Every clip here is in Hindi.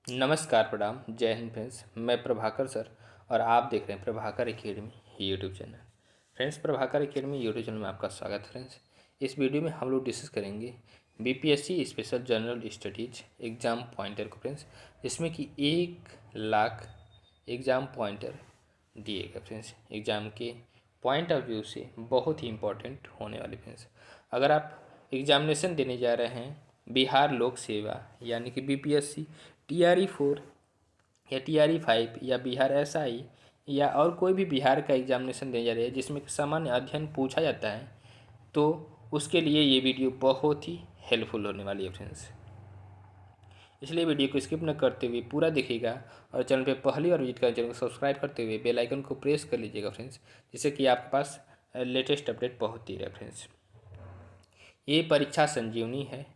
नमस्कार, प्रणाम, जय हिंद फ्रेंड्स। मैं प्रभाकर सर और आप देख रहे हैं Prabhakar academy YouTube channel. Friends, Prabhakar academy YouTube channel में आपका स्वागत है। फ्रेंड्स, इस वीडियो में हम लोग डिस्कस करेंगे BPSC special general studies exam pointer को फ्रेंड्स, जिसमें कि 1 लाख एग्ज़ाम पॉइंटर दिए गए फ्रेंड्स। एग्ज़ाम के पॉइंट ऑफ व्यू से बहुत ही इंपॉर्टेंट होने वाले फ्रेंड्स। अगर आप एग्जामिनेशन देने जा रहे हैं बिहार लोक सेवा यानी कि बीपीएससी TRE 4 या TRE 5 या बिहार SI या और कोई भी बिहार का एग्जामिनेशन देने जा रहे हैं जिसमें सामान्य अध्ययन पूछा जाता है, तो उसके लिए ये वीडियो बहुत ही हेल्पफुल होने वाली है फ्रेंड्स। इसलिए वीडियो को स्किप न करते हुए पूरा देखिएगा और चैनल पे पहली बार विजिट करें, चैनल को सब्सक्राइब करते हुए बेल आइकन को प्रेस कर लीजिएगा फ्रेंड्स, जिससे कि आपके पास लेटेस्ट अपडेट पहुँचती रहे फ्रेंड्स। ये परीक्षा संजीवनी है,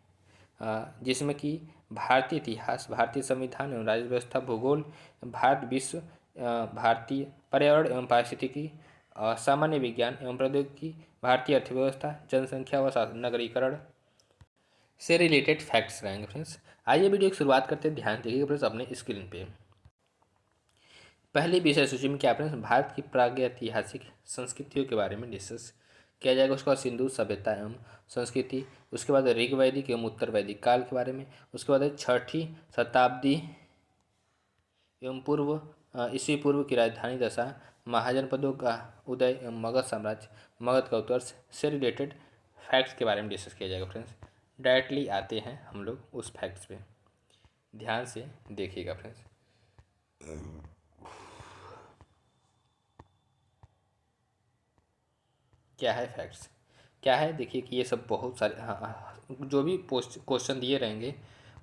जिसमें कि भारतीय इतिहास, भारतीय संविधान एवं राज्य व्यवस्था, भूगोल, भारत विश्व, भारतीय पर्यावरण एवं पारिस्थितिकी, सामान्य विज्ञान एवं प्रौद्योगिकी, भारतीय अर्थव्यवस्था, जनसंख्या व नगरीकरण से रिलेटेड फैक्ट्स रहेंगे फ्रेंड्स। आइए वीडियो की शुरुआत करते हैं, ध्यान देखिएगा फ्रेंड्स अपने स्क्रीन पे। पहली विषय सूची में क्या फ्रेंड्स, भारत की प्रागैतिहासिक संस्कृतियों के बारे में डिस्कस किया जाएगा। उसके बाद सिंधु सभ्यता एवं संस्कृति, उसके बाद ऋग वैदिक एवं उत्तर वैदिक काल के बारे में, उसके बाद 6ठी शताब्दी एवं ईस्वी पूर्व की राजधानी दशा, महाजनपदों का उदय एवं मगध साम्राज्य, मगध का उत्कर्ष से रिलेटेड फैक्ट्स के बारे में डिस्कस किया जाएगा फ्रेंड्स। डायरेक्टली आते हैं हम लोग उस फैक्ट्स पे, ध्यान से देखिएगा फ्रेंड्स। क्या है फैक्ट्स, क्या है, देखिए कि ये सब बहुत सारे जो भी पोस्ट क्वेश्चन दिए रहेंगे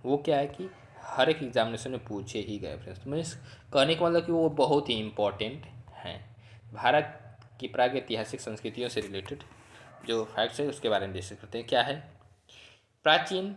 वो क्या है कि हर एक एग्जामिनेशन में पूछे ही गए फ्रेंड्स। मीन्स कहने का मतलब कि वो बहुत ही इम्पोर्टेंट हैं। भारत की प्रागैतिहासिक संस्कृतियों से रिलेटेड जो फैक्ट्स है उसके बारे में डिस्कस करते हैं। क्या है, प्राचीन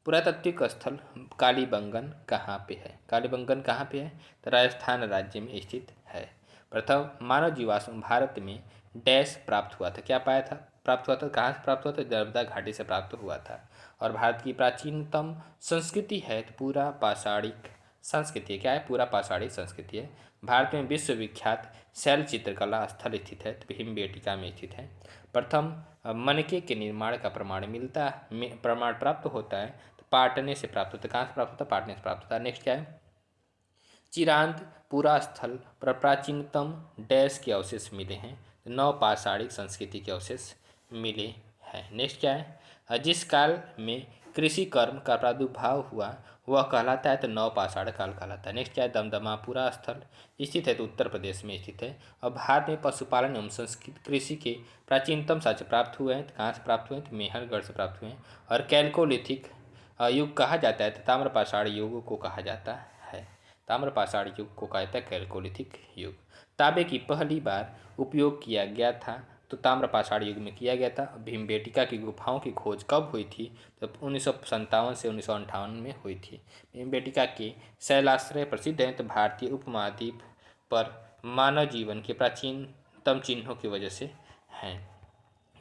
पुरातात्विक स्थल कालीबंगन कहाँ पे है? कालीबंगन कहाँ पे है? तो राजस्थान राज्य में स्थित है। प्रथम मानव जीवाश्म भारत में डैश प्राप्त हुआ था? क्या पाया था, प्राप्त हुआ था, कहाँ से प्राप्त हुआ था? नर्मदा घाटी से प्राप्त हुआ था। और भारत की प्राचीनतम संस्कृति है तो पूरा पाषाणिक संस्कृति है। क्या है? पूरा पाषाणिक संस्कृति है। भारत में विश्वविख्यात शैल चित्रकला स्थल स्थित है तो भीमबेटका में स्थित है। प्रथम मनके के निर्माण का प्रमाण प्राप्त होता है तो पाटने से प्राप्त होता है। कहाँ से प्राप्त होता है? पाटने से प्राप्त होता है। नेक्स्ट क्या है, चिरांद पुरा स्थल पर प्राचीनतम डैश के अवशेष मिले हैं तो नवपाषाणिक संस्कृति के अवशेष मिले हैं। नेक्स्ट क्या है, जिस काल में कृषि कर्म का प्रादुर्भाव हुआ वह कहलाता है तो नवपाषाण काल कहलाता है। नेक्स्ट क्या है, दमदमा पुरा स्थल स्थित है तो उत्तर प्रदेश में स्थित है। और भारत में पशुपालन एवं संस्कृत कृषि के प्राचीनतम साक्ष्य प्राप्त हुए हैं तो कहाँ से प्राप्त हुए हैं? तो मेहरगढ़ से प्राप्त हुए हैं। और कैल्कोलिथिक युग कहा जाता है तो ताम्रपाषाण युग को कहा जाता है। ताम्रपाषाण युग को कहता है कैल्कोलिथिक युग। तांबे की पहली बार उपयोग किया गया था तो ताम्रपाषाण युग में किया गया था। भीमबेटका की गुफाओं की खोज कब हुई थी? तो 1957 से 1958 में हुई थी। भीमबेटका के शैलाश्रय प्रसिद्ध हैं तो भारतीय उपमहाद्वीप पर मानव जीवन के प्राचीनतम चिन्हों की वजह से हैं।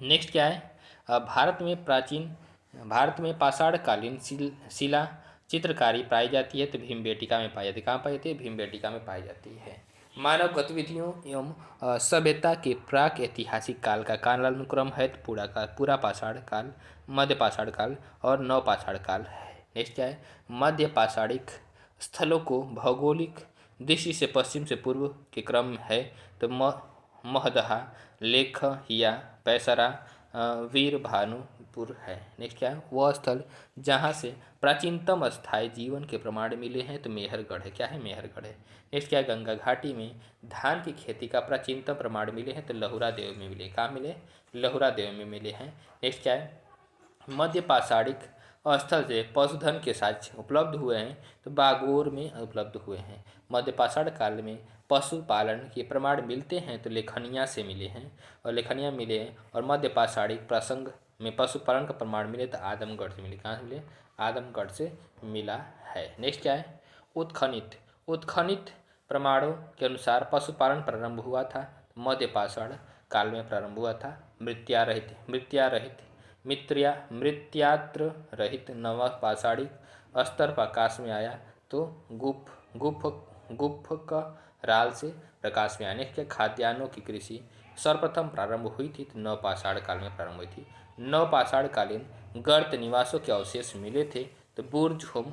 नेक्स्ट क्या है, भारत में पाषाणकालीन शिला चित्रकारी पाई जाती है तो भीमबेटका में पाई जाती है। कहाँ पाई जाती है? भीमबेटका में पाई जाती है। मानव गतिविधियों एवं सभ्यता के प्राक ऐतिहासिक काल का कालानुक्रम है तो पूरा पाषाण काल, मध्य पाषाण काल और नवपाषाण काल है। नेक्स्ट क्या है, मध्य पाषाणिक स्थलों को भौगोलिक दृष्टि से पश्चिम से पूर्व के क्रम में है तो महदहा, लेखहिया, पैसरा, वीर भानुपुर है। नेक्स्ट क्या है, वह स्थल जहाँ से प्राचीनतम स्थायी जीवन के प्रमाण मिले हैं तो मेहरगढ़ है। क्या है? मेहरगढ़ है। नेक्स्ट क्या है, गंगा घाटी में धान की खेती का प्राचीनतम प्रमाण मिले हैं तो लहुरा देव में मिले। कहाँ मिले? लहुरा देव में मिले हैं। नेक्स्ट क्या है, मध्य पाषाणिक स्थल से पशुधन के साक्ष्य उपलब्ध हुए हैं तो बागोर में उपलब्ध हुए हैं। मध्य पाषाण काल में पशुपालन के प्रमाण मिलते हैं तो लेखनिया से मिले हैं और लेखनिया मिले हैं। और मध्य पाषाणिक प्रसंग में पशुपालन का प्रमाण मिले तो आदमगढ़ से मिले। कहाँ से मिले? आदमगढ़ से मिला है। नेक्स्ट क्या है, उत्खनित उत्खनित प्रमाणों के अनुसार पशुपालन प्रारंभ हुआ था मध्य पाषाण काल में प्रारंभ हुआ था। मृत्यात्र रहित नवपाषाणिक स्तर प्रकाश में आया तो गुफ गुफ का राल से प्रकाश में आने के खाद्यान्नों की कृषि सर्वप्रथम प्रारंभ हुई थी तो नवपाषाण काल में प्रारंभ हुई थी। नवपाषाण कालीन गर्त निवासों के अवशेष मिले थे तो बुर्ज होम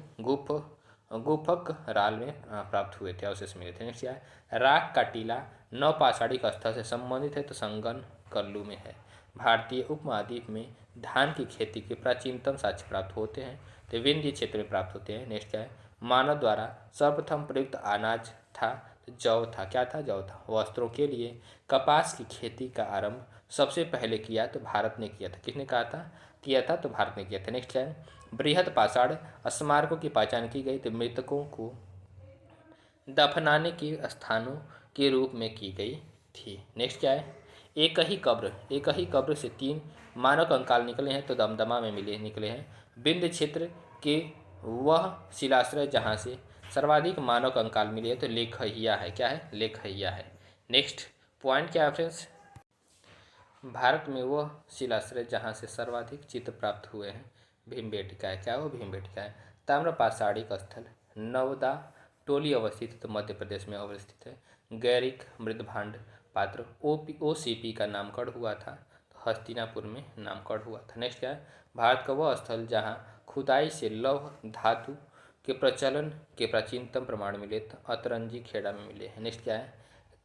गुफक राल में प्राप्त हुए थे, अवशेष मिले थे। नेक्स्ट क्या है, राग का टीला नवपाषाणिक स्थल से संबंधित है तो संगन कल्लू में है। भारतीय उपमहाद्वीप में धान की खेती के प्राचीनतम साक्ष्य प्राप्त होते हैं तो विंध्य क्षेत्र में प्राप्त होते हैं। नेक्स्ट क्या है, मानव द्वारा सर्वप्रथम प्रयुक्त अनाज था तो जौ था। क्या था? जौ था। वस्त्रों के लिए कपास की खेती का आरंभ सबसे पहले किया तो भारत ने किया था। किसने कहा था? किया था तो भारत ने किया था। नेक्स्ट क्या है, बृहद पाषाण स्मारकों की पहचान की गई तो मृतकों को दफनाने के स्थानों के रूप में की गई थी। नेक्स्ट क्या है, एक ही कब्र से 3 मानव कंकाल निकले हैं तो दमदमा में मिले निकले हैं। विंध्य क्षेत्र के वह शिलाश्रय जहाँ से सर्वाधिक मानव कंकाल मिले हैं तो लेखहिया है। क्या है? लेखहिया है। नेक्स्ट पॉइंट क्या है फ्रेंड्स, भारत में वह शिलाश्रय जहाँ से सर्वाधिक चित्र प्राप्त हुए हैं भीमबेटका है। क्या वो? भीमबेटका है। ताम्रपाषाणिक स्थल नवदा टोली अवस्थित है तो मध्य प्रदेश में अवस्थित है। गैरिक मृदभांड पात्र OCP का नामकरण हुआ था तो हस्तिनापुर में नामकरण हुआ था। नेक्स्ट क्या है, भारत का वह स्थल जहाँ खुदाई से लौह धातु के प्रचलन के प्राचीनतम प्रमाण मिले तो अतरंजी खेड़ा में मिले हैं। नेक्स्ट क्या है,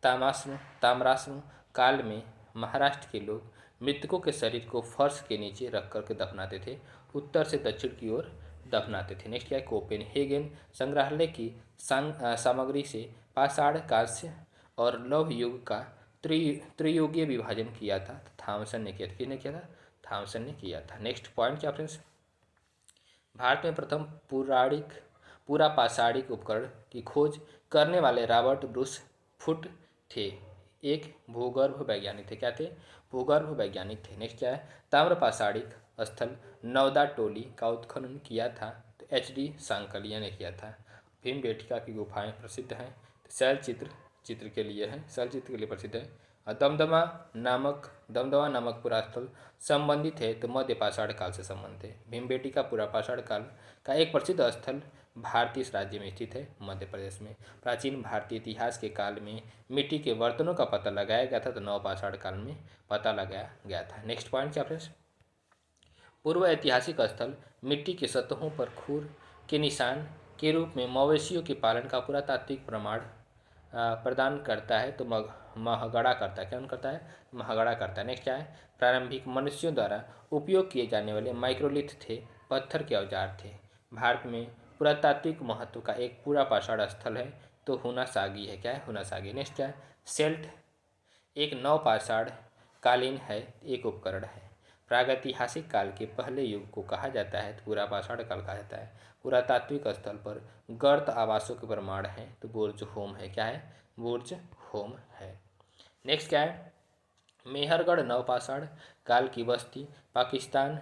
ताम्राश्म काल में महाराष्ट्र के लोग मृतकों के शरीर को फर्श के नीचे रख कर के दफनाते थे, उत्तर से दक्षिण की ओर दफनाते थे। नेक्स्ट क्या है, कोपेनहेगन संग्रहालय की सामग्री से पाषाण कांस्य और लौह युग का त्रियुगीय विभाजन किया था। थॉमसन ने किया था। किसने किया था? थॉमसन ने किया था। नेक्स्ट पॉइंट क्या फ्रेंड्स, भारत में प्रथम पूरा पाषाणिक उपकरण की खोज करने वाले रॉबर्ट ब्रूस फुट थे, एक भूगर्भ वैज्ञानिक थे। क्या थे? भूगर्भ वैज्ञानिक थे। नेक्स्ट क्या है, ताम्रपाषाणिक स्थल नवदा टोली का उत्खनन किया था तो HD सांकलिया ने किया था। भीमबेटका की गुफाएं प्रसिद्ध हैं तो चित्र के लिए है, शैलचित्र के लिए प्रसिद्ध है। और दमदमा नामक पुरास्थल संबंधित है तो मध्य पाषाण काल से संबंधित है। भीमबेटका पुरापाषाण काल का एक प्रसिद्ध स्थल भारतीय राज्य में स्थित है, मध्य प्रदेश में। प्राचीन भारतीय इतिहास के काल में मिट्टी के बर्तनों का पता लगाया गया था तो नवपाषाण काल में पता लगाया गया था। नेक्स्ट पॉइंट क्या फ्रेंड्स, पूर्व ऐतिहासिक स्थल मिट्टी की सतहों पर खूर के निशान के रूप में मवेशियों के पालन का पुरातात्विक प्रमाण प्रदान करता है तो महगड़ा करता है। क्या करता है? महगड़ा करता है। नेक्स्ट क्या है, प्रारंभिक मनुष्यों द्वारा उपयोग किए जाने वाले माइक्रोलिथ थे, पत्थर के औजार थे। भारत में पुरातात्विक महत्व का एक पूरा पाषाण स्थल है तो हुनासागी है। क्या है? हुनासागी। नेक्स्ट क्या है, सेल्ट एक नवपाषाण कालीन है, एक उपकरण है। प्रागैतिहासिक काल के पहले युग को कहा जाता है तो पुरापाषाण काल कहा जाता है। पुरातात्विक स्थल पर गर्त आवासों के प्रमाण हैं तो बुर्ज होम है। क्या है? बुर्ज होम है। नेक्स्ट क्या है, मेहरगढ़ नवपाषाण काल की बस्ती पाकिस्तान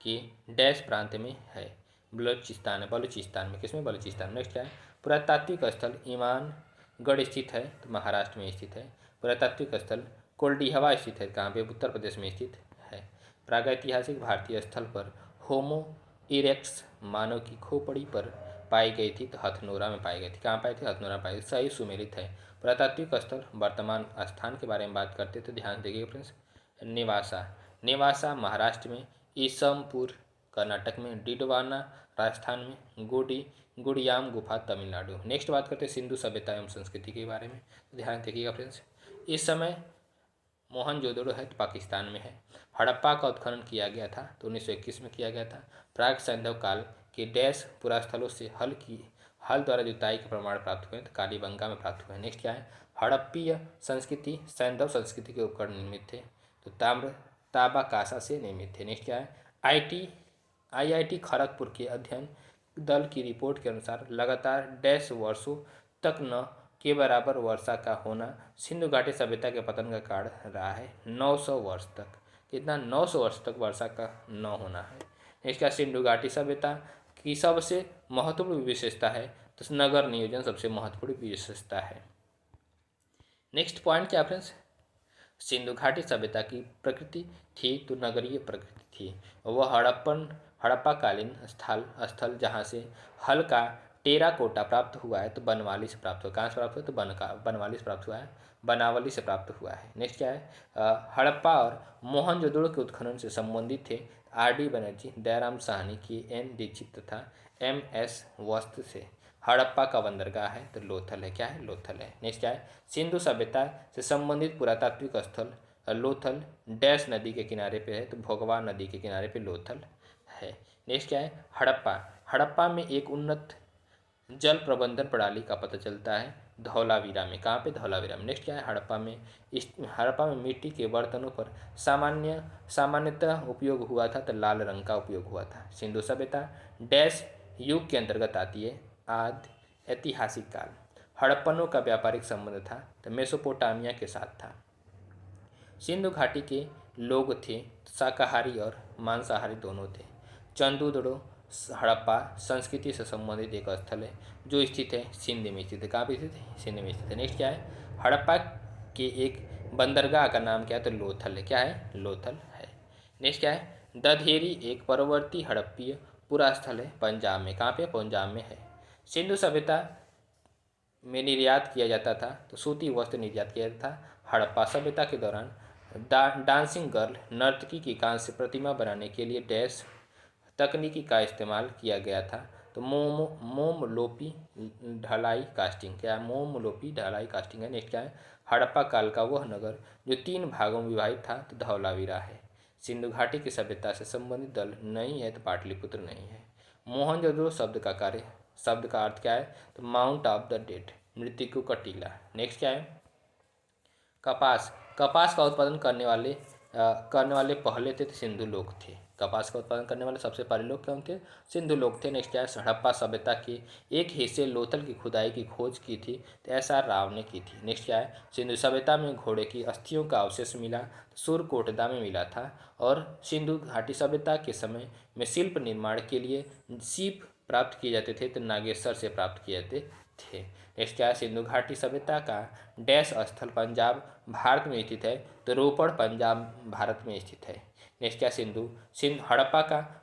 के डैश प्रांत में है, बलूचिस्तान में। किसमें? बलूचिस्तान में। नेक्स्ट क्या है, पुरातात्विक स्थल ईमानगढ़ स्थित है तो महाराष्ट्र में स्थित है। पुरातात्विक स्थल कोल्डिहवा स्थित है, कहाँ पे? उत्तर प्रदेश में स्थित है। प्रागैतिहासिक भारतीय स्थल पर होमो इरेक्ट्स मानव की खोपड़ी पर पाई गई थी तो हथनोरा में पाई गई थी। कहाँ पाई थी? हथनोरा पाई। सही सुमेलित है। पुरातात्विक स्थल वर्तमान स्थान के बारे में बात करते तो ध्यान देखिए फ्रेंड्स, नेवासा महाराष्ट्र में, ईसमपुर कर्नाटक में, डिडवाना राजस्थान में, गुड़ियाम गुफा तमिलनाडु। नेक्स्ट बात करते हैं सिंधु सभ्यता एवं संस्कृति के बारे में, ध्यान देखिएगा फ्रेंड्स। इस समय मोहनजोदड़ो है तो पाकिस्तान में है। हड़प्पा का उत्खनन किया गया था तो 1921 में किया गया था। प्राग सैंधव काल के डैश पुरास्थलों से हल द्वारा जुताई के प्रमाण प्राप्त हुए तो कालीबंगा में प्राप्त हुए। नेक्स्ट क्या है, हड़प्पीय संस्कृति सैंधव संस्कृति के उपकरण निर्मित थे तो ताबाकासा से निर्मित थे। नेक्स्ट क्या है, IIT खड़गपुर के अध्ययन दल की रिपोर्ट के अनुसार लगातार डैश वर्षों तक न के बराबर वर्षा का होना सिंधु घाटी सभ्यता के पतन का कारण रहा है। 900 वर्ष तक, कितना? 900 वर्ष तक वर्षा का न होना है। इसका सिंधु घाटी सभ्यता की सबसे महत्वपूर्ण विशेषता है तो नगर नियोजन सबसे महत्वपूर्ण विशेषता है। नेक्स्ट पॉइंट क्या फ्रेंड्स, सिंधु घाटी सभ्यता की प्रकृति थी तो नगरीय प्रकृति थी। वह हड़प्पाकालीन स्थल जहाँ से हल का टेराकोटा प्राप्त हुआ है तो बनवाली से प्राप्त हुआ। कहाँ से प्राप्त हुआ? तो बनवाली से प्राप्त हुआ है, बनावली से प्राप्त हुआ है। नेक्स्ट क्या है? हड़प्पा और मोहनजोदड़ो के उत्खनन से संबंधित थे आर डी बनर्जी, दयाराम साहनी की, एन दीक्षित तथा एम एस वस्त से। हड़प्पा का बंदरगाह है तो लोथल है। क्या है? लोथल है। नेक्स्ट क्या है? सिंधु सभ्यता से संबंधित पुरातात्विक स्थल लोथल डैश नदी के किनारे पे है तो भोगवा नदी के किनारे पे लोथल है। नेक्स्ट क्या है? हड़प्पा। हड़प्पा में एक उन्नत जल प्रबंधन प्रणाली का पता चलता है धौलावीरा में। कहाँ पे? धौलावीरा में। नेक्स्ट क्या है? हड़प्पा में मिट्टी के बर्तनों पर सामान्यतः उपयोग हुआ था तो लाल रंग का उपयोग हुआ था। सिंधु सभ्यता डैश युग के अंतर्गत आती है आदि ऐतिहासिक काल। हड़प्पनों का व्यापारिक संबंध था तो मेसोपोटामिया के साथ था। सिंधु घाटी के लोग थे शाकाहारी और मांसाहारी दोनों थे। चंदूदड़ो हड़प्पा संस्कृति से संबंधित एक स्थल है जो स्थित है सिंध में स्थित है। कहाँ पे स्थित है? सिंध में स्थित है। नेक्स्ट क्या है? हड़प्पा के एक बंदरगाह का नाम क्या है? तो लोथल है। क्या है? लोथल है। नेक्स्ट क्या है? दधेरी एक परवर्ती हड़प्पीय पूरा स्थल है पंजाब में। कहाँ पे? पंजाब में है। सिंधु सभ्यता में निर्यात किया जाता था तो सूती वस्त्र निर्यात किया जाता था। हड़प्पा सभ्यता के दौरान डांसिंग गर्ल नर्तकी की कांस्य प्रतिमा बनाने के लिए डैश तकनीकी का इस्तेमाल किया गया था तो मोमलोपी ढलाई कास्टिंग। क्या है? मोमलोपी ढलाई कास्टिंग है। नेक्स्ट क्या है? हड़प्पा काल का वह नगर जो 3 भागों में विभाजित था तो धौलावीरा है। सिंधु घाटी की सभ्यता से संबंधित दल नहीं है तो पाटलिपुत्र नहीं है। मोहनजोदड़ो शब्द का अर्थ क्या है? तो माउंट ऑफ द डेड, मृत्यु का टीला। नेक्स्ट क्या है? कपास। कपास का उत्पादन करने वाले पहले थे तो सिंधु लोग थे। कपास का उत्पादन करने वाले सबसे पहले लोग कौन थे? सिंधु लोग थे। नेक्स्ट क्या है? हड़प्पा सभ्यता के एक हिस्से लोथल की खुदाई की खोज की थी तो एस.आर. राव ने की थी। नेक्स्ट क्या है? सिंधु सभ्यता में घोड़े की अस्थियों का अवशेष मिला तो सुरकोटदा में मिला था। और सिंधु घाटी सभ्यता के समय में शिल्प निर्माण के लिए सीप प्राप्त किए जाते थे तो नागेश्वर से प्राप्त किए जाते थे। नेक्स्ट क्या है? सिंधु घाटी सभ्यता का डैश स्थल पंजाब भारत में स्थित है तो रोपड़ पंजाब भारत में स्थित है। नेक्स्ट क्या?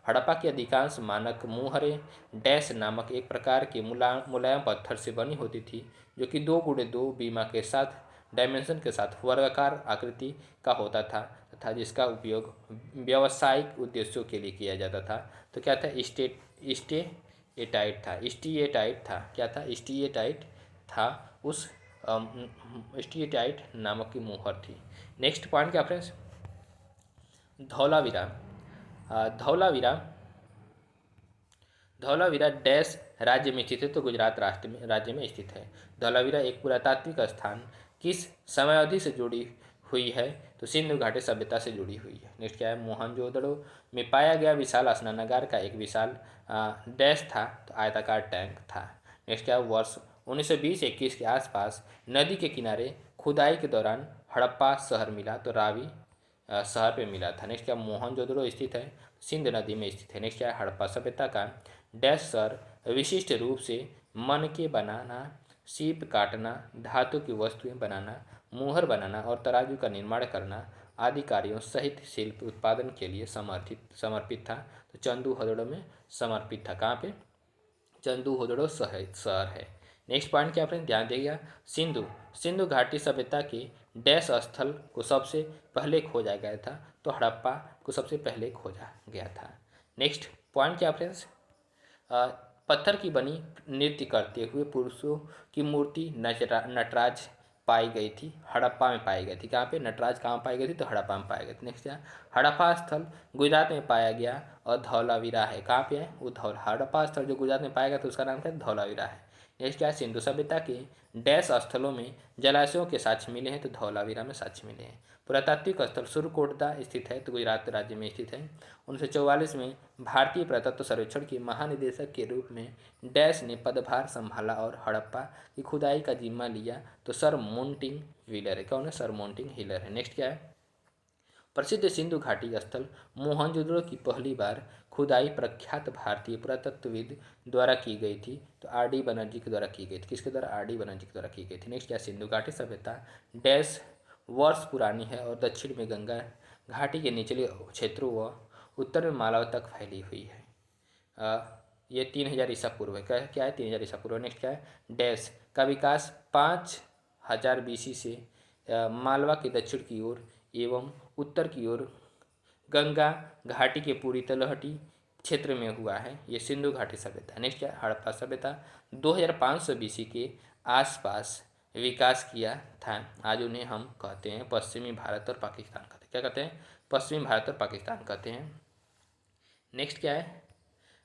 हड़प्पा की अधिकांश मानक मुहरें डैश नामक एक प्रकार के मुलायम पत्थर से बनी होती थी जो कि 2x2 बीमा के साथ डायमेंशन के साथ वर्गाकार आकृति का होता था तथा जिसका उपयोग व्यावसायिक उद्देश्यों के लिए किया जाता था। तो क्या था? स्टीएटाइट था। क्या था? स्टीएटाइट था। उस स्टीएटाइट नामक की मुहर थी। नेक्स्ट पॉइंट क्या फ्रेंड्स? धौलावीरा। धौलावीरा धौलावीरा डैश राज्य में स्थित है तो गुजरात राज्य में स्थित है। धौलावीरा एक पुरातात्विक स्थान किस समयावधि से जुड़ी हुई है तो सिंधु घाटी सभ्यता से जुड़ी हुई है। नेक्स्ट क्या है? मोहनजोदड़ो में पाया गया विशाल स्नानागार का एक विशाल डैश था तो आयताकार टैंक था। नेक्स्ट क्या है? वर्ष 1920-21 के आसपास नदी के किनारे खुदाई के दौरान हड़प्पा शहर मिला तो रावी शहर पे मिला था। नेक्स्ट क्या? मोहनजोदड़ो स्थित है सिंध नदी में स्थित है। नेक्स्ट क्या है? हड़प्पा सभ्यता का डैश शहर विशिष्ट रूप से मनके बनाना, सीप काटना, धातु की वस्तुएं बनाना, मुहर बनाना और तराजू का निर्माण करना आदि कार्यों सहित शिल्प उत्पादन के लिए समर्पित था तो चंदू हथौड़ों में समर्पित था। कहाँ पे? चंदू हथौड़ो शहर है। नेक्स्ट पॉइंट क्या फ्रेंड? ध्यान देगा। सिंधु घाटी सभ्यता के डैश स्थल को सबसे पहले खोजा गया था तो हड़प्पा को सबसे पहले खोजा गया था। नेक्स्ट पॉइंट क्या फ्रेंड्स? पत्थर की बनी नृत्य करते हुए पुरुषों की मूर्ति नटराज पाई गई थी, हड़प्पा में पाई गई थी। कहाँ पे? नटराज कहाँ पाई गई थी? तो हड़प्पा में पाई गई थी। नेक्स्ट क्या? हड़प्पा स्थल गुजरात में पाया गया और धौलावीरा है। कहाँ पे है? वो हड़प्पा स्थल जो गुजरात में पाया गया था उसका नाम क्या है? धौलावीरा है। नेक्स्ट क्या है? सिंधु सभ्यता के डैश स्थलों में जलाशयों के साक्ष्य मिले हैं तो धौलावीरा में साक्ष्य मिले हैं। पुरातात्विक स्थल सुरकोटदा स्थित है तो गुजरात राज्य में स्थित है। 1944 में भारतीय पुरातत्व सर्वेक्षण के महानिदेशक के रूप में डैश ने पदभार संभाला और हड़प्पा की खुदाई का जिम्मा लिया तो सर मोंटिंग व्हीलर है। कौन है? सर मोंटिंग व्हीलर है। नेक्स्ट क्या है? प्रसिद्ध सिंधु घाटी स्थल मोहनजोदड़ो की पहली बार खुदाई प्रख्यात भारतीय पुरातत्वविद द्वारा की गई थी तो आर डी बनर्जी के द्वारा की गई थी। किसके द्वारा? आर डी बनर्जी के द्वारा की गई थी। नेक्स्ट क्या? सिंधु घाटी सभ्यता डैश वर्ष पुरानी है और दक्षिण में गंगा घाटी के निचले क्षेत्रों व उत्तर में मालवा तक फैली हुई है। ये 3000 ईसा पूर्व है। क्या है 3000 ईसा पूर्व। नेक्स्ट क्या है, डैश का विकास 5000 BC से मालवा के दक्षिण की ओर एवं उत्तर की ओर गंगा घाटी के पूरी तलहटी क्षेत्र में हुआ है। ये सिंधु घाटी सभ्यता। नेक्स्ट क्या है, हड़प्पा सभ्यता 2500 BC के आसपास विकास किया था। आज उन्हें हम कहते हैं पश्चिमी भारत और पाकिस्तान कहते हैं। क्या कहते हैं, पश्चिमी भारत और पाकिस्तान कहते हैं। नेक्स्ट क्या है,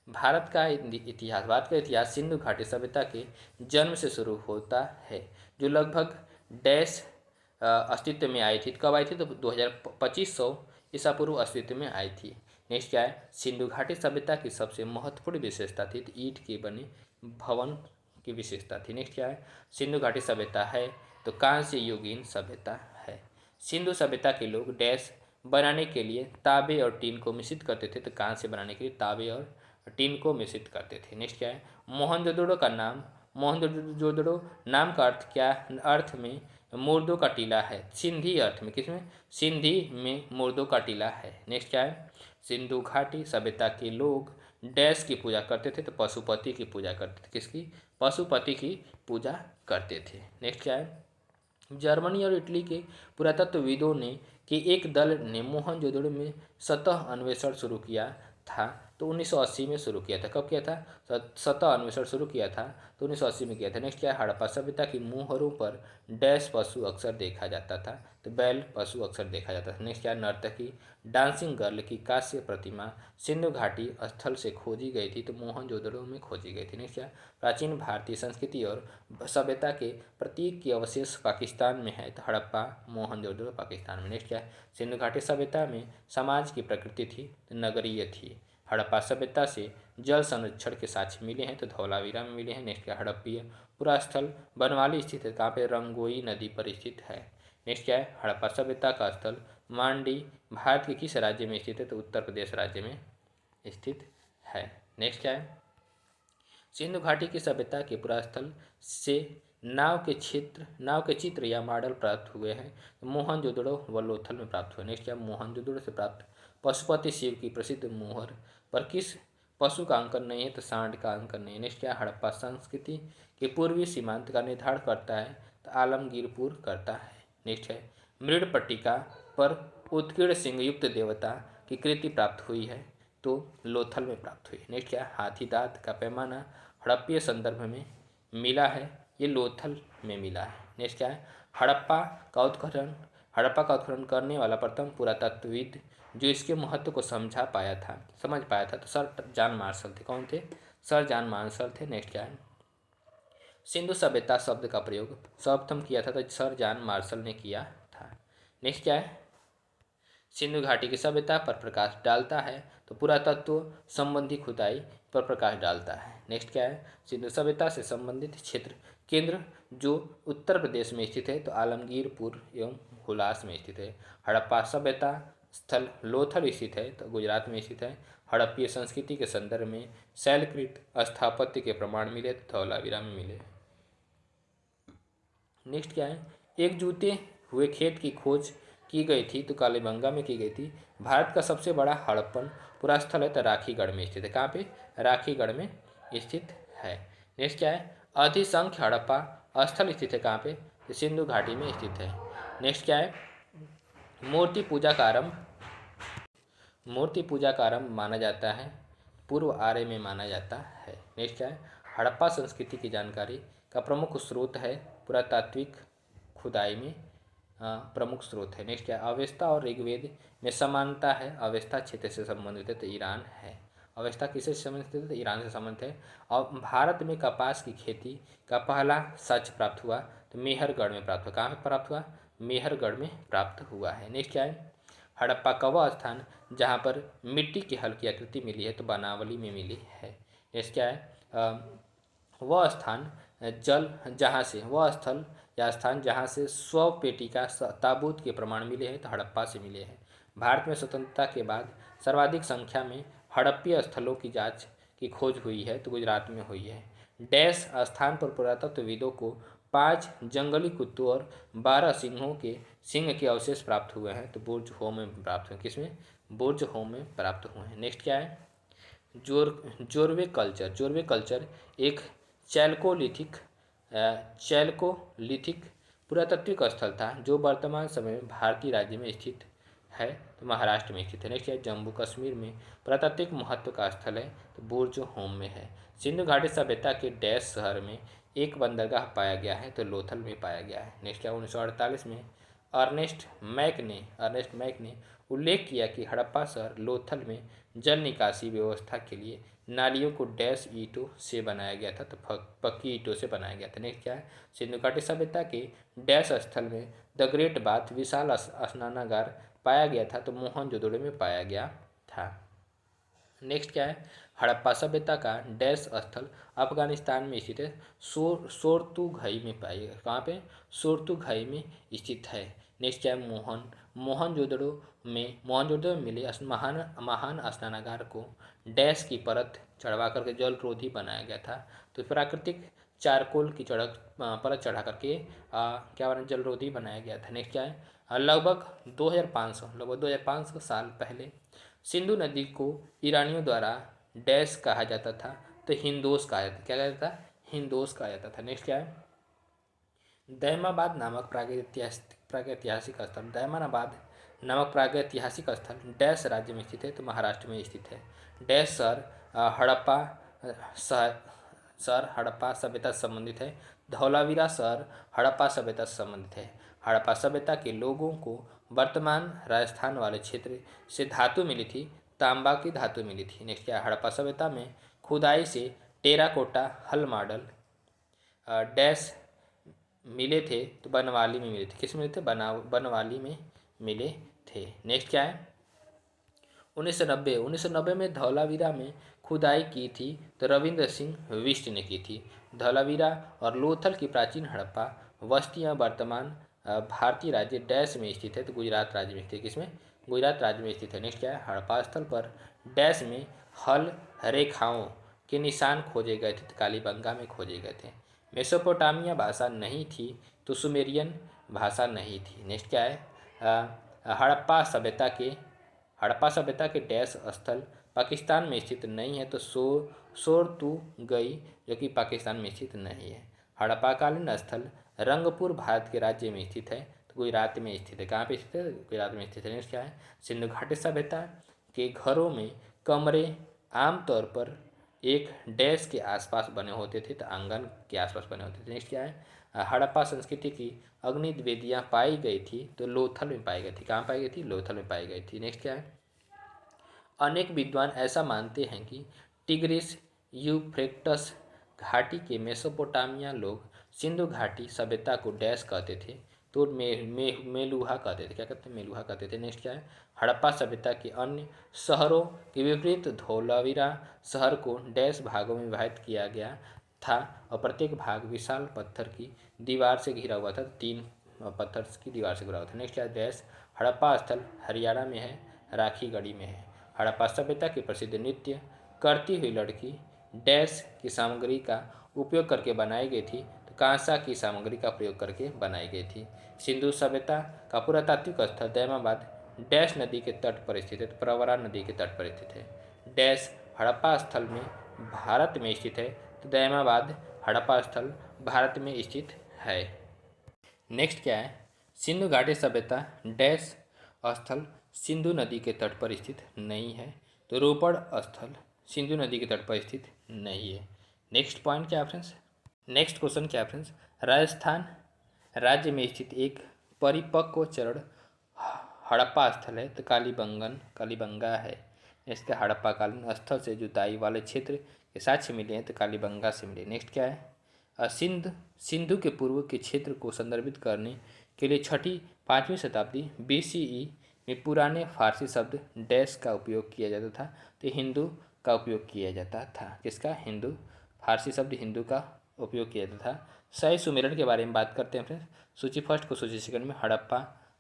भारत का इतिहास। भारत का इतिहास सिंधु घाटी सभ्यता के जन्म से शुरू होता है, जो लगभग डैश अस्तित्व में आई थी। कब आई थी, तो 2500 ईसा पूर्व अस्तित्व में आई थी। नेक्स्ट क्या है, सिंधु घाटी सभ्यता की सबसे महत्वपूर्ण विशेषता थी तो ईंट के बने भवन की विशेषता थी। नेक्स्ट क्या है, सिंधु घाटी सभ्यता है तो कांस्य युगीन सभ्यता है। सिंधु सभ्यता के लोग डैश बनाने के लिए तांबे और टीन को मिश्रित करते थे, तो कांस्य बनाने के लिए तांबे और टीन को मिश्रित करते थे। नेक्स्ट क्या है, मोहनजोदड़ो का नाम, मोहनजोदड़ो नाम का अर्थ क्या, अर्थ में मुर्दों का टीला है। सिंधी अर्थ में, किसमें, सिंधी में मुर्दों का टीला है। नेक्स्ट क्या है, सिंधु घाटी सभ्यता के लोग डैश की पूजा करते थे, तो पशुपति की पूजा करते थे। किसकी, पशुपति की पूजा करते थे। नेक्स्ट क्या है, जर्मनी और इटली के पुरातत्वविदों ने कि एक दल ने मोहनजोदड़ो में सतह अन्वेषण शुरू किया था, तो 1980 में शुरू किया था। कब किया था, सतह अन्वेषण शुरू किया था तो 1980 में किया था। नेक्स्ट क्या है, हड़प्पा सभ्यता की मुहरों पर डैश पशु अक्सर देखा जाता था, तो बैल पशु अक्सर देखा जाता था। नेक्स्ट क्या है, नर्तकी डांसिंग गर्ल की कांस्य प्रतिमा सिंधु घाटी स्थल से खोजी गई थी, तो मोहनजोदड़ो में खोजी गई थी। नेक्स्ट क्या, प्राचीन भारतीय संस्कृति और सभ्यता के प्रतीक के अवशेष पाकिस्तान में है, तो हड़प्पा मोहनजोदड़ो पाकिस्तान में। नेक्स्ट क्या है, सिंधु घाटी सभ्यता में समाज की प्रकृति थी तो नगरीय थी। हड़प्पा सभ्यता से जल संरक्षण के साक्ष्य मिले हैं, तो धौलावीरा में मिले हैं। नेक्स्ट क्या, हड़प्पीय पूरा स्थल बनवाली स्थित है, कहाँ पे, रंगोई नदी पर स्थित है। नेक्स्ट क्या है, हड़प्पा सभ्यता का स्थल मांडी भारत के किस राज्य में स्थित है, तो उत्तर प्रदेश राज्य में स्थित है। नेक्स्ट क्या है, सिंधु घाटी की सभ्यता के पुरास्थल से नाव के चित्र या मॉडल प्राप्त हुए हैं, मोहनजोदड़ो व लोथल में प्राप्त हुए। नेक्स्ट क्या, मोहनजोदड़ो से प्राप्त पशुपति शिव की प्रसिद्ध मोहर पर किस पशु का अंकन नहीं है, तो सांड का अंकन नहीं है। नेक्स्ट क्या, हड़प्पा संस्कृति के पूर्वी सीमांत का निर्धारण करता है, तो आलमगीरपुर करता है। नेक्स्ट है, मृड़पट्टिका पर उत्कीर्ण सिंह युक्त देवता की कृति प्राप्त हुई है, तो लोथल में प्राप्त हुई। नेक्स्ट क्या, हाथी दांत का पैमाना हड़प्पीय संदर्भ में मिला है, ये लोथल में मिला है। नेक्स्ट क्या है, हड़प्पा का उत्खनन करने वाला प्रथम पुरातत्वविद जो इसके महत्व को समझ पाया था तो सर जॉन मार्शल थे। कौन थे, सर जॉन मार्शल थे। नेक्स्ट क्या है, सिंधु सभ्यता शब्द का प्रयोग सर्वप्रथम किया था, तो सर जॉन मार्शल ने किया था। नेक्स्ट क्या है, सिंधु घाटी की सभ्यता पर प्रकाश डालता है, तो पुरातत्व संबंधी खुदाई पर प्रकाश डालता है। नेक्स्ट क्या है, सिंधु सभ्यता से संबंधित क्षेत्र केंद्र जो उत्तर प्रदेश में स्थित है, तो आलमगीरपुर एवं हुलास में स्थित है। हड़प्पा सभ्यता स्थल लोथल स्थित है, तो गुजरात में स्थित है। हड़प्पीय संस्कृति के संदर्भ में शैलकृत स्थापत्य के प्रमाण मिले, तो धौलावीरा में मिले। नेक्स्ट क्या है, एक जूते हुए खेत की खोज की गई थी, तो कालीबंगा में की गई थी। भारत का सबसे बड़ा हड़प्पन पुरास्थल है, तो राखीगढ़ में स्थित है। कहाँ पे, राखीगढ़ में स्थित है। नेक्स्ट क्या है, अधिसंख्य हड़प्पा स्थल स्थित है कहाँ पे, तो सिंधु घाटी में स्थित है। नेक्स्ट क्या है, मूर्ति पूजा का आरंभ माना जाता है, पूर्व आर्य में माना जाता है। नेक्स्ट क्या है, हड़प्पा संस्कृति की जानकारी का प्रमुख स्रोत है, पुरातात्विक खुदाई में प्रमुख स्रोत है। नेक्स्ट क्या, अवेस्ता और ऋग्वेद में समानता है, अवेस्ता क्षेत्र से संबंधित है, तो ईरान है। अवेस्ता किससे संबंधित है, तो ईरान से संबंधित है। और भारत में कपास की खेती का पहला साक्ष्य प्राप्त हुआ, तो मेहरगढ़ में प्राप्त हुआ। कहाँ पे प्राप्त हुआ, मेहरगढ़ में प्राप्त हुआ है। नेक्स्ट क्या है, हड़प्पा का वह स्थान जहाँ पर मिट्टी की हल्की आकृति मिली है, तो बनावली में मिली है। नेक्स्ट क्या है, वह स्थान वह स्थल या स्थान जहाँ से स्व पेटिका ताबूत के प्रमाण मिले हैं, तो हड़प्पा से मिले हैं। भारत में स्वतंत्रता के बाद सर्वाधिक संख्या में हड़प्पीय स्थलों की जांच की खोज हुई है, तो गुजरात में हुई है। डैश स्थान पर पुरातत्वविदों को 5 जंगली कुत्तों और 12 सिंहों के सिंह के अवशेष प्राप्त हुए हैं, तो बुर्ज होम में प्राप्त हुए। किसमें, बुर्ज होम में प्राप्त हुए हैं। नेक्स्ट क्या है, जोरवे कल्चर एक चैल्कोलिथिक चैल्कोलिथिक पुरातात्विक स्थल था जो वर्तमान समय में भारतीय राज्य में स्थित है, तो महाराष्ट्र में स्थित है। नेक्स्ट है जम्मू कश्मीर में पुरातात्विक महत्व का स्थल है, तो बुर्ज होम में है। सिंधु घाटी सभ्यता के डैश शहर में एक बंदरगाह पाया गया है, तो लोथल में पाया गया है। नेक्स्ट है 1948 में अर्नेस्ट मैक ने उल्लेख किया कि हड़प्पा शहर लोथल में जल निकासी व्यवस्था के लिए नालियों को डैश ईंटों से बनाया गया था, तो पक्की ईंटों से बनाया गया था। नेक्स्ट क्या है सिंधु घाटी सभ्यता के डैश स्थल में द ग्रेट बाथ विशाल स्नानागार पाया गया था, तो मोहनजोदड़ो में पाया गया था। नेक्स्ट क्या है हड़प्पा सभ्यता का डैश स्थल अफगानिस्तान में स्थित है, सोरतुघई में पाई गई। कहाँ पे सोरतुघई में स्थित है। नेक्स्ट क्या है मोहनजोदड़ो में मिले महान स्नानागार को डैश की परत चढ़वा करके जल रोधी बनाया गया था, तो प्राकृतिक चारकोल की परत चढ़ा करके क्या बना जल रोधी बनाया गया था। नेक्स्ट क्या है लगभग 2500 साल पहले सिंधु नदी को ईरानियों द्वारा डैश कहा जाता था, तो हिंदोस कहा जाता था। क्या कहा जाता था हिंदोस कहा जाता था। नेक्स्ट क्या है दैमाबाद नामक प्रागैतिहासिक स्थल डैश राज्य में स्थित है, तो महाराष्ट्र में स्थित है। डैश शहर हड़प्पा सभ्यता से संबंधित है। धौलावीरा शहर हड़प्पा सभ्यता से संबंधित है। हड़प्पा सभ्यता के लोगों को वर्तमान राजस्थान वाले क्षेत्र से धातु मिली थी, तांबा की धातु मिली थी। नेक्स्ट क्या हड़प्पा सभ्यता में खुदाई से टेराकोटा हल मॉडल डैश मिले थे, तो बनवाली में मिले थे। किस मिले थे बनवाली में मिले थे। नेक्स्ट क्या है 1990 में धौलावीरा में खुदाई की थी, तो रविंद्र सिंह बिष्ट ने की थी। धौलावीरा और लोथल की प्राचीन हड़प्पा बस्तियां वर्तमान भारतीय राज्य डैश में स्थित है, तो गुजरात राज्य में स्थित है। किसमें गुजरात राज्य में स्थित है। नेक्स्ट क्या है हड़प्पा स्थल पर डैश में हल रेखाओं के निशान खोजे गए थे, तो कालीबंगा में खोजे गए थे। मेसोपोटामिया भाषा नहीं थी, तो सुमेरियन भाषा नहीं थी। नेक्स्ट क्या है हड़प्पा सभ्यता के डैश स्थल पाकिस्तान में स्थित नहीं है, तो सोरतुगई जो कि पाकिस्तान में स्थित नहीं है। हड़प्पाकालीन स्थल रंगपुर भारत के राज्य में स्थित है, तो गुजरात में स्थित है। कहाँ पे स्थित है गुजरात में स्थित है। नेक्स्ट क्या है सिंधु घाटी सभ्यता के घरों में कमरे आमतौर पर एक डैश के आसपास बने होते थे, तो आंगन के आसपास बने होते थे। नेक्स्ट क्या है हड़प्पा संस्कृति की अग्निवेदियाँ पाई गई थी, तो लोथल में पाई गई थी। कहाँ पाई गई थी लोथल में पाई गई थी। नेक्स्ट क्या है अनेक विद्वान ऐसा मानते हैं कि टिग्रिस यूफ्रेटस घाटी के मेसोपोटामिया लोग सिंधु घाटी सभ्यता को डैश कहते थे, तो मेलुहा कहते थे। क्या कहते हैं मेलुहा कहते थे। नेक्स्ट क्या है हड़प्पा सभ्यता के अन्य शहरों के विपरीत धौलावीरा शहर को डैश भागों में विभाजित किया गया था, और प्रत्येक भाग विशाल पत्थर की दीवार से घिरा हुआ था। 3 पत्थर की दीवार से घिरा हुआ था। नेक्स्ट क्या है डैश हड़प्पा स्थल हरियाणा में है, राखीगढ़ी में है। हड़प्पा सभ्यता की प्रसिद्ध नृत्य करती हुई लड़की डैश की सामग्री का उपयोग करके बनाई गई थी, तो कांसा की सामग्री का प्रयोग करके बनाई गई थी। सिंधु सभ्यता का पुरातात्विक स्थल दैमाबाद डैश नदी के तट पर स्थित है, तो प्रवरा नदी के तट पर स्थित है। डैश हड़प्पा स्थल में भारत में स्थित है, तो दैमाबाद हड़प्पा स्थल भारत में स्थित है। नेक्स्ट क्या है सिंधु घाटी सभ्यता डैश स्थल सिंधु नदी के तट पर स्थित नहीं है, तो रोपड़ स्थल सिंधु नदी के तट पर स्थित नहीं है। नेक्स्ट पॉइंट क्या है फ्रेंड्स नेक्स्ट क्वेश्चन क्या है फ्रेंड्स राजस्थान राज्य में स्थित एक परिपक्व चरण हड़प्पा स्थल है, तो कालीबंगा है। इसके हड़प्पाकालीन स्थल से जुताई वाले क्षेत्र के साक्ष्य मिले हैं, तो कालीबंगा से मिले। नेक्स्ट क्या है सिंधु के पूर्व के क्षेत्र को संदर्भित करने के लिए 6वीं-5वीं शताब्दी BCE में पुराने फारसी शब्द डैश का उपयोग किया जाता था, तो हिंदू का उपयोग किया जाता था। किसका हिंदू फारसी शब्द हिंदू का उपयोग किया जाता था। सही सुमेलन के बारे में बात करते हैं फ्रेंड्स। सूची फर्स्ट को सूची सेकंड में हड़प्पा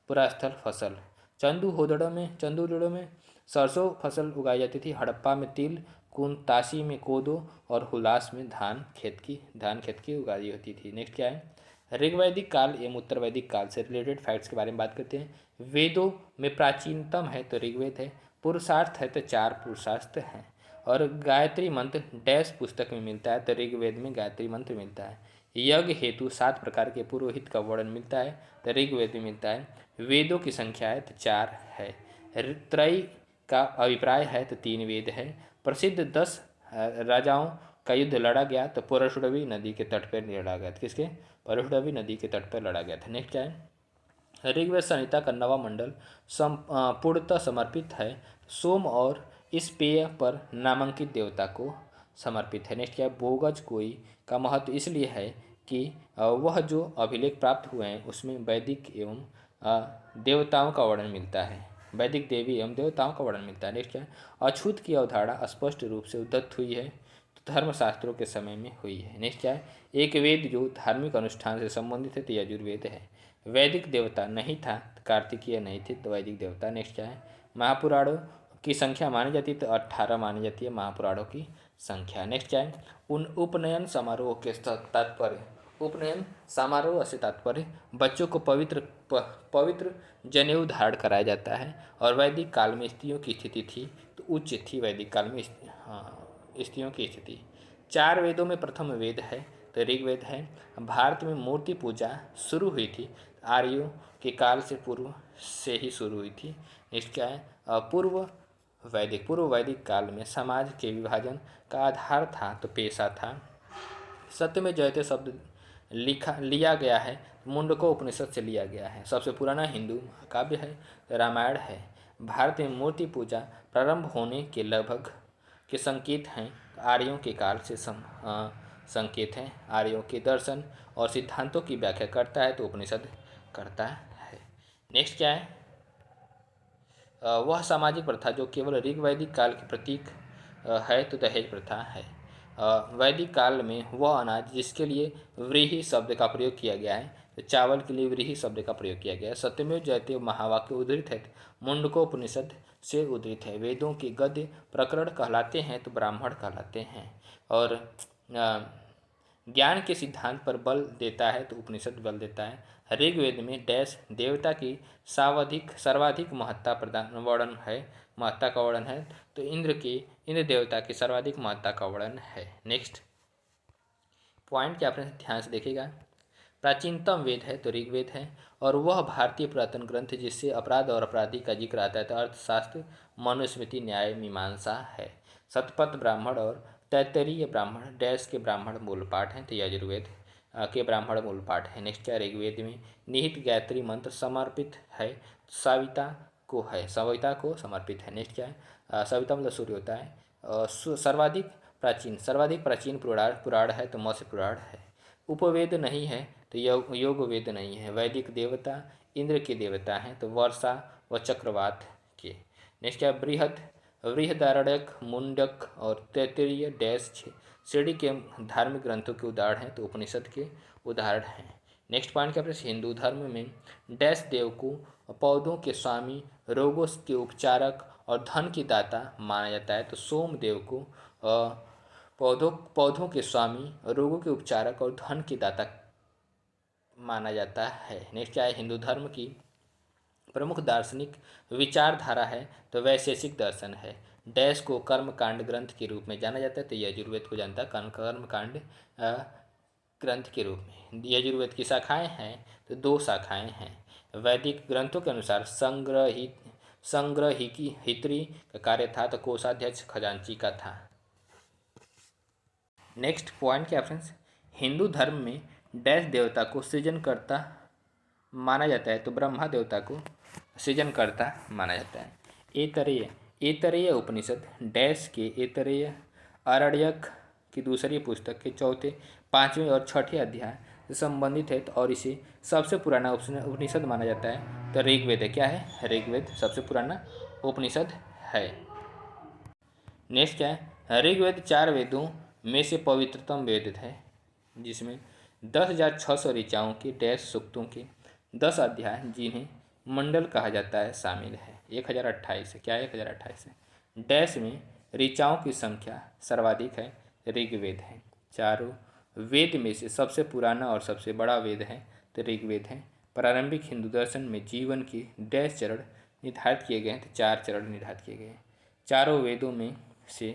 पुरास्थल फसल चंदूहोदड़ो में सरसों फसल उगाई जाती थी। हड़प्पा में तिल, कुनतासी में कोदो और हुलास में धान खेत की उगाई होती थी। नेक्स्ट क्या है ऋग्वैदिक काल एवं उत्तर वैदिक काल से रिलेटेड फैक्ट्स के बारे में बात करते हैं। वेदों में प्राचीनतम है तो ऋग्वेद है, पुरुषार्थ है तो 4 पुरुषार्थ हैं, और गायत्री मंत्र डैश पुस्तक में मिलता है, तो ऋग्वेद में गायत्री मंत्र मिलता है। यज्ञ हेतु 7 प्रकार के पुरोहित का वर्णन मिलता है, तो ऋग्वेद में मिलता है। वेदों की संख्या है तो 4 है। त्रय का अभिप्राय है तो 3 वेद है। प्रसिद्ध 10 राजाओं का युद्ध लड़ा गया तो परशुरवी नदी के तट पर लड़ा गया था। किसके? परशुरवी नदी के तट पर लड़ा गया था। नेक्स्ट क्या है? ऋग्वेद संहिता का नवा मंडल पूर्णतः समर्पित है सोम और इस पेय पर नामांकित देवता को समर्पित है। नेक्स्ट क्या है? बोगज कोई का महत्व इसलिए है कि वह जो अभिलेख प्राप्त हुए हैं उसमें वैदिक एवं देवताओं का वर्णन मिलता है, वैदिक देवी एवं देवताओं का वर्णन मिलता है। नेक्स्ट क्या है? अछूत की अवधारणा स्पष्ट रूप से उद्धत हुई है तो धर्मशास्त्रों के समय में हुई है। नेक्स्ट क्या है? एक वेद जो धार्मिक अनुष्ठान से संबंधित है तो यजुर्वेद है। वैदिक देवता नहीं था तो कार्तिकीय नहीं थे तो वैदिक देवता। नेक्स्ट क्या है? महापुराणों की संख्या मानी जाती है तो 18 मानी जाती है महापुराणों की संख्या। नेक्स्ट क्या है? उन उपनयन समारोह के तात्पर्य, उपनयन समारोह से तात्पर्य बच्चों को पवित्र जनेऊ धारण कराया जाता है। और वैदिक काल में स्त्रियों की स्थिति थी तो उच्च थी वैदिक काल में स्त्रियों की स्थिति। 4 वेदों में प्रथम वेद है तो ऋग्वेद है। भारत में मूर्ति पूजा शुरू हुई थी आर्यों के काल से पूर्व से ही शुरू हुई थी। नेक्स्ट क्या है? पूर्व वैदिक काल में समाज के विभाजन का आधार था तो पेशा था। सत्य में जयते शब्द लिया गया है, मुंडको उपनिषद से लिया गया है। सबसे पुराना हिंदू काव्य है रामायण है। भारत में मूर्ति पूजा प्रारंभ होने के लगभग के संकेत हैं आर्यों के काल से संकेत हैं। आर्यों के दर्शन और सिद्धांतों की व्याख्या करता है तो उपनिषद करता है। नेक्स्ट क्या है? वह सामाजिक प्रथा जो केवल ऋग्वैदिक काल के प्रतीक है तो दहेज प्रथा है। वैदिक काल में वह अनाज जिसके लिए व्रीहि शब्द का प्रयोग किया गया है तो चावल के लिए व्रीहि शब्द का प्रयोग किया गया है। सत्यमेव जयते महावाक्य उद्धृत है, मुंडकोपनिषद से उद्धृत है। वेदों के गद्य प्रकरण कहलाते हैं तो ब्राह्मण कहलाते हैं। और ज्ञान के सिद्धांत पर बल देता है तो उपनिषद बल देता है। ऋग्वेद में डैश देवता की सर्वाधिक महत्ता का वर्णन है तो इंद्र देवता की सर्वाधिक महत्ता का वर्णन है। नेक्स्ट पॉइंट क्या आपने ध्यान से देखेगा। प्राचीनतम वेद है तो ऋग्वेद है और वह भारतीय पुरातन ग्रंथ जिससे अपराध और अपराधी का जिक्र आता है तो अर्थशास्त्र मनुस्मृति न्याय मीमांसा है। शतपथ ब्राह्मण और तैत्तरीय ब्राह्मण डैश के ब्राह्मण मूल पाठ हैं तो यजुर्वेद के ब्राह्मण मूल पाठ है। नेक्स्ट क्या? ऋग्वेद में निहित गायत्री मंत्र समर्पित है सविता को समर्पित है। नेक्स्ट क्या है? सविता मतलब सूर्य होता है। सर्वाधिक प्राचीन पुराण है तो मत्स्य पुराण है। उपवेद नहीं है तो योग वेद नहीं है। वैदिक देवता इंद्र के देवता हैं तो वर्षा व चक्रवात के। नेक्स्ट क्या? बृहदारण्यक मुंडक और तैत्तरीय डैश श्रेणी के धार्मिक ग्रंथों के उदाहरण हैं तो उपनिषद के उदाहरण हैं। नेक्स्ट पॉइंट क्या? हिंदू धर्म में डैश देव को पौधों के स्वामी, रोगों के उपचारक और धन की दाता माना जाता है तो सोम देव को पौधों के स्वामी, रोगों के उपचारक और धन की दाता माना जाता है। नेक्स्ट क्या है? हिंदू धर्म की प्रमुख दार्शनिक विचारधारा है तो वैशेषिक दर्शन है। डैश को कर्मकांड ग्रंथ के रूप में जाना जाता है तो यजुर्वेद को जानता है कर्मकांड ग्रंथ के रूप में। यजुर्वेद की शाखाएं हैं तो 2 शाखाएं हैं। वैदिक ग्रंथों के अनुसार संग्रहित्री का कार्य था तो कोषाध्यक्ष खजांची का था। नेक्स्ट पॉइंट क्या फ्रेंड्स? हिंदू धर्म में डैश देवता को सृजनकर्ता माना जाता है तो ब्रह्मा देवता को सृजनकर्ता माना जाता है। ऐतरेय उपनिषद डैश के ऐतरेय आरण्यक की दूसरी पुस्तक के चौथे, 5वें और 6ठे अध्याय से संबंधित है और इसे सबसे पुराना उपनिषद माना जाता है तो ऋग्वेद है। क्या है? ऋग्वेद सबसे पुराना उपनिषद है। नेक्स्ट क्या है? ऋग्वेद 4 वेदों में से पवित्रतम वेद है जिसमें 10,600 ऋचाओं के डैश सूक्तों के 10 अध्याय जिन्हें मंडल कहा जाता है शामिल है। 1028 है। क्या है? 1028 है। डैश में ऋचाओं की संख्या सर्वाधिक है ऋग्वेद है। चारों वेद में से सबसे पुराना और सबसे बड़ा वेद है तो ऋग्वेद है। प्रारंभिक हिंदू दर्शन में जीवन के डैश चरण निर्धारित किए गए हैं तो 4 चरण निर्धारित किए गए हैं। चारों वेदों में से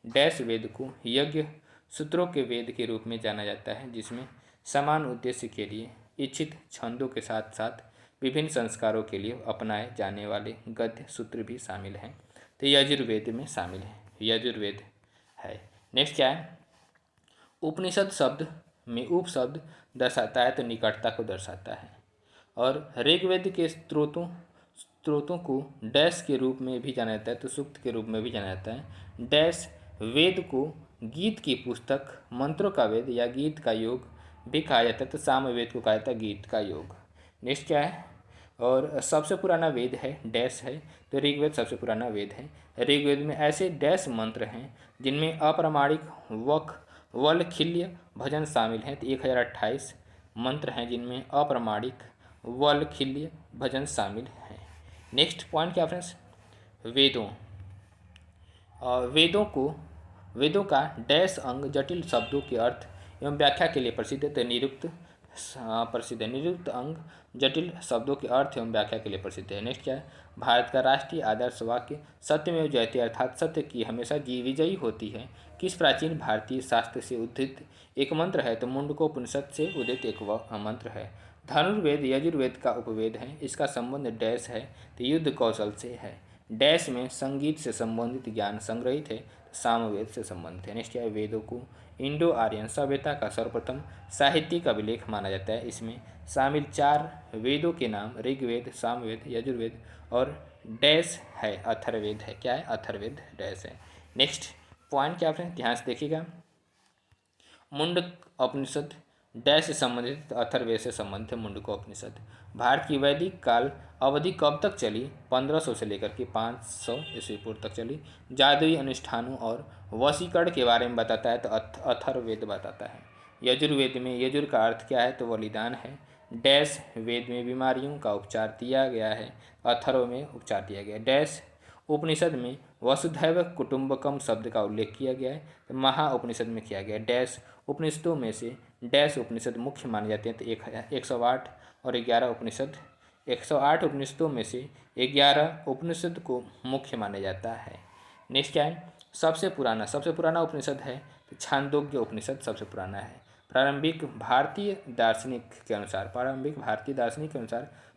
डैश वेद को यज्ञ सूत्रों के वेद के रूप में जाना जाता है, जिसमें समान उद्देश्य के लिए इच्छित छंदों के साथ साथ विभिन्न संस्कारों के लिए अपनाए जाने वाले गद्य सूत्र भी शामिल हैं। तो यजुर्वेद में शामिल है, यजुर्वेद है। नेक्स्ट क्या है, उपनिषद शब्द में उप शब्द दर्शाता है तो निकटता को दर्शाता है। और ऋग्वेद के स्त्रोतों को डैश के रूप में भी जाना जाता है, तो सूक्त के रूप में भी जाना जाता है। डैश वेद को गीत की पुस्तक, मंत्रों का वेद या गीत का योग भी कहा जाता है, तो सामवेद को कहा जाता है गीत का योग। नेक्स्ट क्या है, और सबसे पुराना वेद है डैश है, तो ऋग्वेद सबसे पुराना वेद है। ऋग्वेद में ऐसे डैश मंत्र हैं जिनमें अप्रामाणिक वक वलखिल्य भजन शामिल हैं, तो 1028 मंत्र हैं जिनमें अप्रामाणिक वलखिल्य भजन शामिल हैं। नेक्स्ट पॉइंट क्या फ्रेंड्स, वेदों वेदों का डैश अंग जटिल शब्दों के अर्थ एवं व्याख्या के लिए प्रसिद्ध है, तो निरुक्त अंग जटिल शब्दों के अर्थ एवं व्याख्या के लिए प्रसिद्ध है। नेक्स्ट क्या है, भारत का राष्ट्रीय आदर्श वाक्य सत्यमेव जयते अर्थात सत्य की हमेशा विजयी होती है किस प्राचीन भारतीय शास्त्र से उद्धृत एक मंत्र है, तो मुंडकोपनिषद से उदित एक मंत्र है। धनुर्वेद यजुर्वेद का उपवेद है, इसका संबंध डैश है, तो युद्ध कौशल से है। डैश में संगीत से संबंधित ज्ञान संग्रहित है, सामवेद से संबंधित है। नेक्स्ट क्या है, वेदों को इंडो आर्यन सभ्यता का सर्वप्रथम साहित्यिक अभिलेख माना जाता है। इसमें शामिल 4 वेदों के नाम ऋग्वेद, सामवेद, यजुर्वेद और डैश है, अथर्ववेद है। क्या है, अथर्ववेद डैश है। नेक्स्ट पॉइंट क्या फ्रेंड्स, ध्यान से देखिएगा, मुंडक उपनिषद डैश से संबंधित, अथर्ववेद से संबंधित है मुंडको उपनिषद। भारत की वैदिक काल अवधि कब तक चली, 1500 से लेकर के 500 ईस्वी पूर्व तक चली। जादुई अनुष्ठानों और वशीकरण के बारे में बताता है, तो अथर्ववेद बताता है। यजुर्वेद में यजुर का अर्थ क्या है, तो बलिदान है। डैश वेद में बीमारियों का उपचार दिया गया है, अथर्व में उपचार दिया गया है। डैश उपनिषद में वसुधैव कुटुंबकम शब्द का उल्लेख किया गया है, तो महाउपनिषद में किया गया है। डैश उपनिषदों में से डैश उपनिषद मुख्य माने जाते हैं, तो 108 और 11 उपनिषद, 108 उपनिषदों में से 11 उपनिषद को मुख्य माना जाता है। नेक्स्ट क्या है, सबसे पुराना उपनिषद है, तो छांदोग्य उपनिषद सबसे पुराना है। प्रारंभिक भारतीय दार्शनिक के अनुसार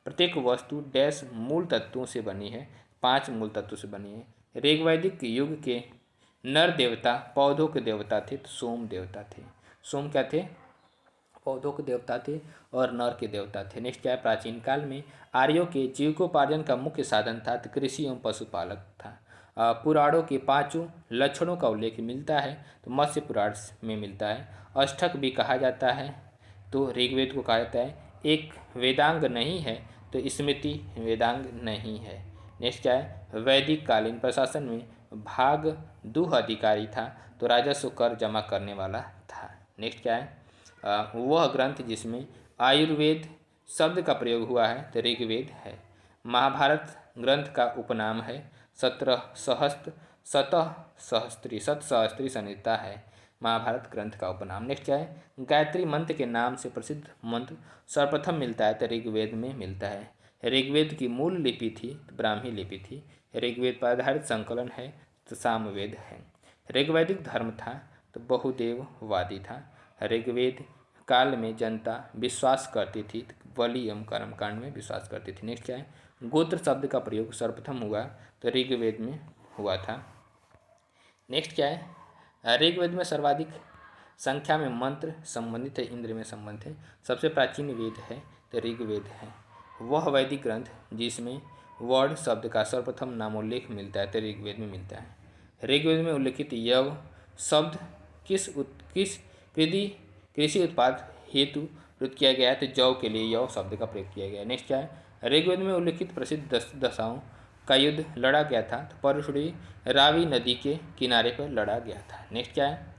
प्रत्येक वस्तु डैश मूल तत्वों से बनी है, 5 मूल तत्वों से बनी है। ऋग्वैदिक युग के नर देवता पौधों के देवता थे, तो सोम देवता थे। सोम क्या थे, पौधों के देवता थे और नर के देवता थे। नेक्स्ट क्या है, प्राचीन काल में आर्यों के जीविकोपार्जन का मुख्य साधन था, तो कृषि एवं पशुपालक था। पुराणों के 5 लक्षणों का उल्लेख मिलता है, तो मत्स्य पुराण में मिलता है। अष्टक भी कहा जाता है, तो ऋग्वेद को कहा जाता है। एक वेदांग नहीं है, तो स्मृति वेदांग नहीं है। नेक्स्ट क्या है, वैदिक कालीन प्रशासन में भाग दूह अधिकारी था, तो राजस्व कर जमा करने वाला था। नेक्स्ट क्या है, वह ग्रंथ जिसमें आयुर्वेद शब्द का प्रयोग हुआ है, तो ऋग्वेद है। महाभारत ग्रंथ का उपनाम है 17 सहस्त्री संहिता है महाभारत ग्रंथ का उपनाम। नेक्स्ट क्या है, गायत्री मंत्र के नाम से प्रसिद्ध मंत्र सर्वप्रथम मिलता है, तो ऋग्वेद में मिलता है। ऋग्वेद की मूल लिपि थी, तो ब्राह्मी लिपि थी। ऋग्वेद पर आधारित संकलन है, तो सामवेद है। ऋग्वैदिक धर्म था, तो बहुदेववादी था। ऋग्वेद काल में जनता विश्वास करती थी, बलि एवं कर्मकांड में विश्वास करती थी। नेक्स्ट क्या है, गोत्र शब्द का प्रयोग सर्वप्रथम हुआ, तो ऋग्वेद में हुआ था। नेक्स्ट क्या है, ऋग्वेद में सर्वाधिक संख्या में मंत्र संबंधित है, इंद्र में संबंधित है। सबसे प्राचीन वेद है, तो ऋग्वेद है। वह वैदिक ग्रंथ जिसमें वर्ण शब्द का सर्वप्रथम नामोल्लेख मिलता है, तो ऋग्वेद में मिलता है। ऋग्वेद में उल्लिखित यव शब्द किस कृषि उत्पाद हेतु प्रयुक्त किया गया है, तो जौ के लिए यव शब्द का प्रयोग किया गया है। नेक्स्ट क्या है, ऋग्वेद में उल्लिखित प्रसिद्ध दशाओं का युद्ध लड़ा गया था, तो परशुड़ी रावी नदी के किनारे पर लड़ा गया था। नेक्स्ट क्या है,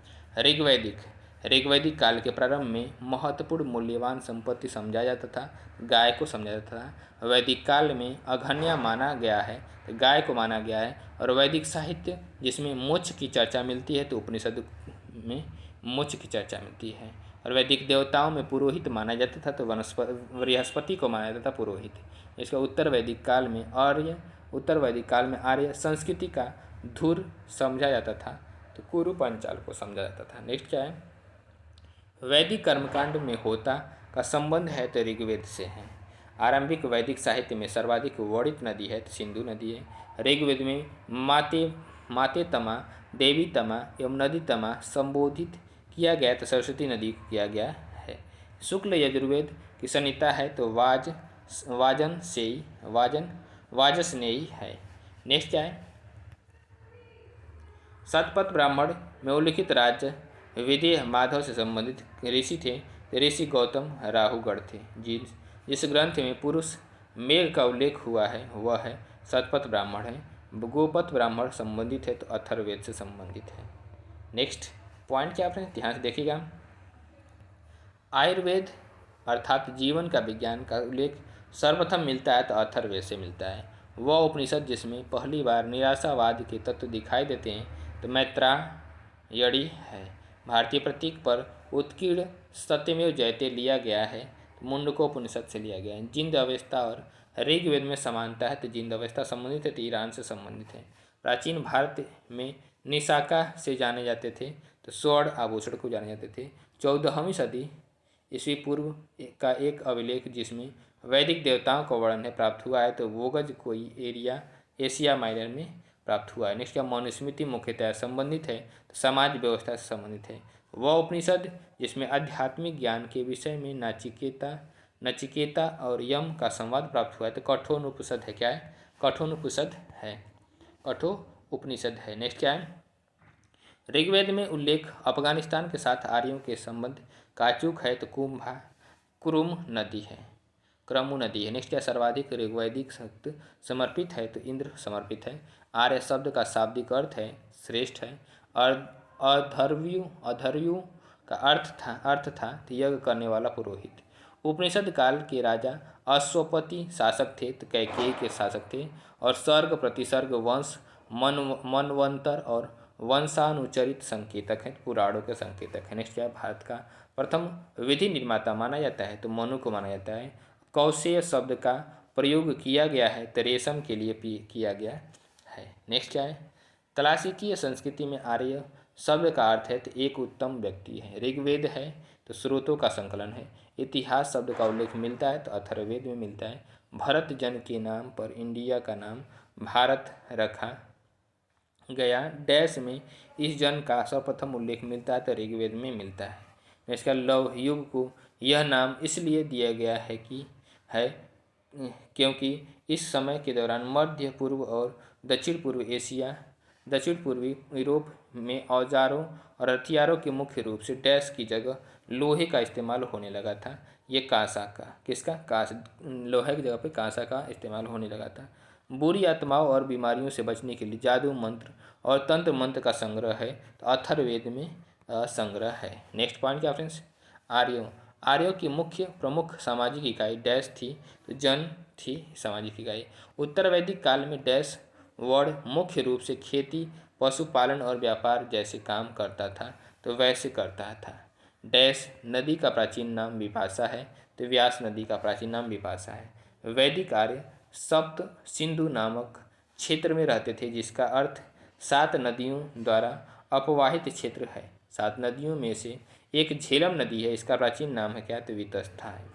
ऋग्वैदिक काल के प्रारंभ में महत्वपूर्ण मूल्यवान संपत्ति समझा जाता था, गाय को समझा जाता था। वैदिक काल में अघन्या माना गया है, तो गाय को माना गया है। और वैदिक साहित्य जिसमें मोक्ष की चर्चा मिलती है, तो उपनिषद में मोक्ष की चर्चा मिलती है। और वैदिक देवताओं में पुरोहित माना जाता था, तो बृहस्पति को माना जाता था पुरोहित। इसका उत्तर वैदिक काल में आर्य संस्कृति का धुर समझा जाता था, तो कुरु पांचाल को समझा जाता था। नेक्स्ट क्या है, वैदिक कर्मकांड में होता का संबंध है तो ऋग्वेद से है। आरंभिक वैदिक साहित्य में सर्वाधिक वर्णित नदी है तो सिंधु नदी है। ऋग्वेद में माते माते तमा, देवी तमा एवं नदी तमा संबोधित किया गया तो सरस्वती नदी को किया गया है। शुक्ल यजुर्वेद की संहिता है तो वाजन सेई वाजसनेयी है। नेक्स्ट क्या है, शतपथ ब्राह्मण में उल्लिखित राज्य विदेह माधव से संबंधित ऋषि थे। ऋषि गौतम राहुगढ़ थे। जिस ग्रंथ में पुरुष मेघ का उल्लेख हुआ है वह है शतपथ ब्राह्मण है। गोपथ ब्राह्मण संबंधित है तो अथर्ववेद से संबंधित है। नेक्स्ट पॉइंट क्या आपने ध्यान से देखिएगा, आयुर्वेद अर्थात जीवन का विज्ञान का उल्लेख सर्वप्रथम मिलता है तो अथर्ववेद से मिलता है। वह उपनिषद जिसमें पहली बार निराशावाद के तत्व दिखाई देते हैं तो मैत्रायणी है। भारतीय प्रतीक पर उत्कीर्ण सत्यमेव जयते लिया गया है तो मुंडकोपनिषद से लिया गया है। जिंद अवस्था और ऋग्वेद में समानता है तो जिंद अवस्था संबंधित है तो ईरान से संबंधित है। प्राचीन भारत में निशाका से जाने जाते थे तो स्वर्ण आभूषण को जाने जाते थे। 14वीं सदी ईस्वी पूर्व का एक अभिलेख जिसमें वैदिक देवताओं का वर्णन है प्राप्त हुआ है तो वोगज कोई एरिया एशिया माइनर में प्राप्त हुआ है। नेक्स्ट क्या, मनुस्मृति मुख्यतः संबंधित है तो समाज व्यवस्था से संबंधित है। वह उपनिषद जिसमें आध्यात्मिक ज्ञान के विषय में नचिकेता और यम का संवाद प्राप्त हुआ है तो कठोपनिषद है। क्या है, कठोपनिषद है, कठोपनिषद है। नेक्स्ट क्या है, ऋग्वेद में उल्लेख अफगानिस्तान के साथ आर्यों के संबंध का अचूक है तो कुरुम नदी है, क्रमु नदी है। नेक्स्ट क्या, सर्वाधिक ऋग्वैदिक शब्द समर्पित है तो इंद्र समर्पित है। आर्य शब्द का शाब्दिक अर्थ है श्रेष्ठ है। अधर्व्यु का अर्थ था तो यज्ञ करने वाला पुरोहित। उपनिषद काल के राजा अश्वपति शासक थे तो कैकेयी के शासक थे। और सर्ग प्रतिसर्ग वंश मनवंतर और वंशानुचरित संकेतक हैं, पुराणों के संकेतक हैं। नेक्स्ट क्या, भारत का प्रथम विधि निर्माता माना जाता है तो मनु को माना जाता है। कौशेय शब्द का प्रयोग किया गया है तो रेशम के लिए किया गया है। नेक्स्ट क्या है, क्लासिकीय संस्कृति में आर्य शब्द का अर्थ है तो एक उत्तम व्यक्ति है। ऋग्वेद है तो स्रोतों का संकलन है। इतिहास शब्द का उल्लेख मिलता है तो अथर्ववेद में मिलता है। भरत जन के नाम पर इंडिया का नाम भारत रखा गया डैश में इस जन का सर्वप्रथम उल्लेख मिलता है तो ऋग्वेद में मिलता है। इसका लव युग को यह नाम इसलिए दिया गया है क्योंकि इस समय के दौरान मध्य पूर्व और दक्षिण पूर्वी यूरोप में औजारों और हथियारों के मुख्य रूप से डैश की जगह लोहे का इस्तेमाल होने लगा था। ये कांसा का लोहे की जगह पे कांसा का इस्तेमाल होने लगा था। बुरी आत्माओं और बीमारियों से बचने के लिए जादू मंत्र और तंत्र मंत्र का संग्रह है तो अथर्ववेद में संग्रह है। नेक्स्ट पॉइंट क्या फ्रेंड्स, आर्यों की मुख्य प्रमुख सामाजिक इकाई डैश थी तो जन थी सामाजिक इकाई। उत्तर वैदिक काल में डैश वर्ड मुख्य रूप से खेती पशुपालन और व्यापार जैसे काम करता था तो वैसे करता था। डैश नदी का प्राचीन नाम विपाशा है तो व्यास नदी का प्राचीन नाम विपाशा है। वैदिक आर्य सप्त सिंधु नामक क्षेत्र में रहते थे जिसका अर्थ 7 नदियों द्वारा अपवाहित क्षेत्र है। 7 नदियों में से एक झेलम नदी है, इसका प्राचीन नाम है क्या तो वितस्था है।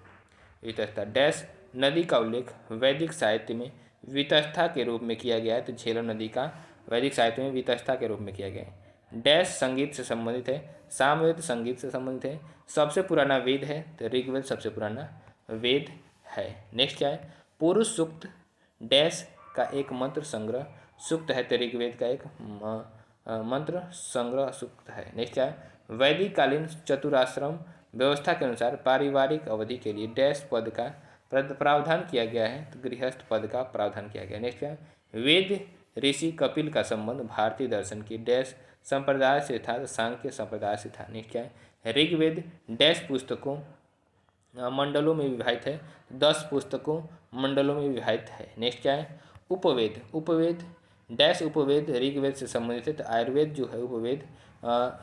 वितस्था डैश नदी का उल्लेख वैदिक साहित्य में वितस्था के रूप में किया गया है तो झेलम नदी का वैदिक साहित्य में वितस्था के रूप में किया गया है। डैश संगीत से संबंधित है, सामवेद संगीत से संबंधित है। सबसे पुराना वेद है तो ऋग्वेद सबसे पुराना वेद है। नेक्स्ट क्या है, पुरुष सूक्त डैश का एक मंत्र संग्रह सूक्त है तो ऋग्वेद का एक मंत्र संग्रह सूक्त है। नेक्स्ट क्या है, वैदिक कालीन चतुराश्रम व्यवस्था के अनुसार पारिवारिक अवधि के लिए डैश पद का प्रावधान किया गया है तो गृहस्थ पद का प्रावधान किया गया। नेक्स्ट क्या है, वेद ऋषि कपिल का संबंध भारतीय दर्शन की डैश संप्रदाय से था तो सांख्य संप्रदाय से था। नेक्स्ट क्या है, ऋग्वेद डैश पुस्तकों मंडलों में विभाजित है, 10 पुस्तकों मंडलों में विभाजित है। नेक्स्ट क्या है, उपवेद डैश उपवेद ऋग्वेद से संबंधित है तो आयुर्वेद जो है उपवेद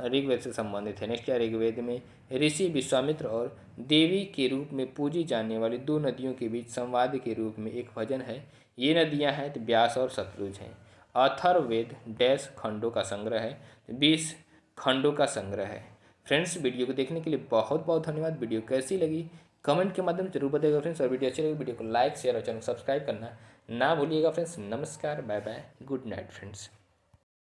ऋग्वेद से संबंधित है। नेक्स्ट क्या, ऋग्वेद में ऋषि विश्वामित्र और देवी के रूप में पूजी जाने वाली 2 नदियों के बीच संवाद के रूप में एक भजन है। ये नदियां हैं तो व्यास और सतलुज हैं। अथर्ववेद डैश खंडों का संग्रह है, 20 खंडों का संग्रह है। फ्रेंड्स, वीडियो को देखने के लिए बहुत बहुत धन्यवाद। वीडियो कैसी लगी कमेंट के माध्यम से जरूर बताइएगा फ्रेंड्स, और वीडियो अच्छी लगी वीडियो को लाइक शेयर और चैनल को सब्सक्राइब करना ना भूलिएगा फ्रेंड्स। नमस्कार, bye bye, good night friends.